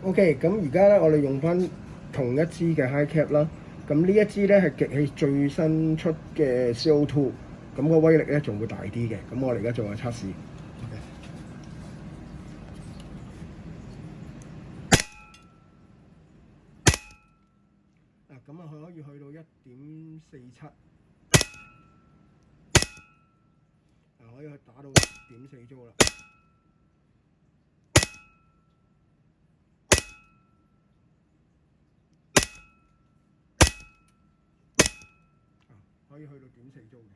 OK，咁而家咧，我哋用翻同一支嘅 High Cap 啦。咁呢一支咧係極氣最新出嘅 CO2，咁個威力咧仲會大啲嘅。咁我哋而家做下測試。OK。咁啊，佢可以去到1.47，可以去打到1.4 Joule啦。可以去到1.4 Joule嘅。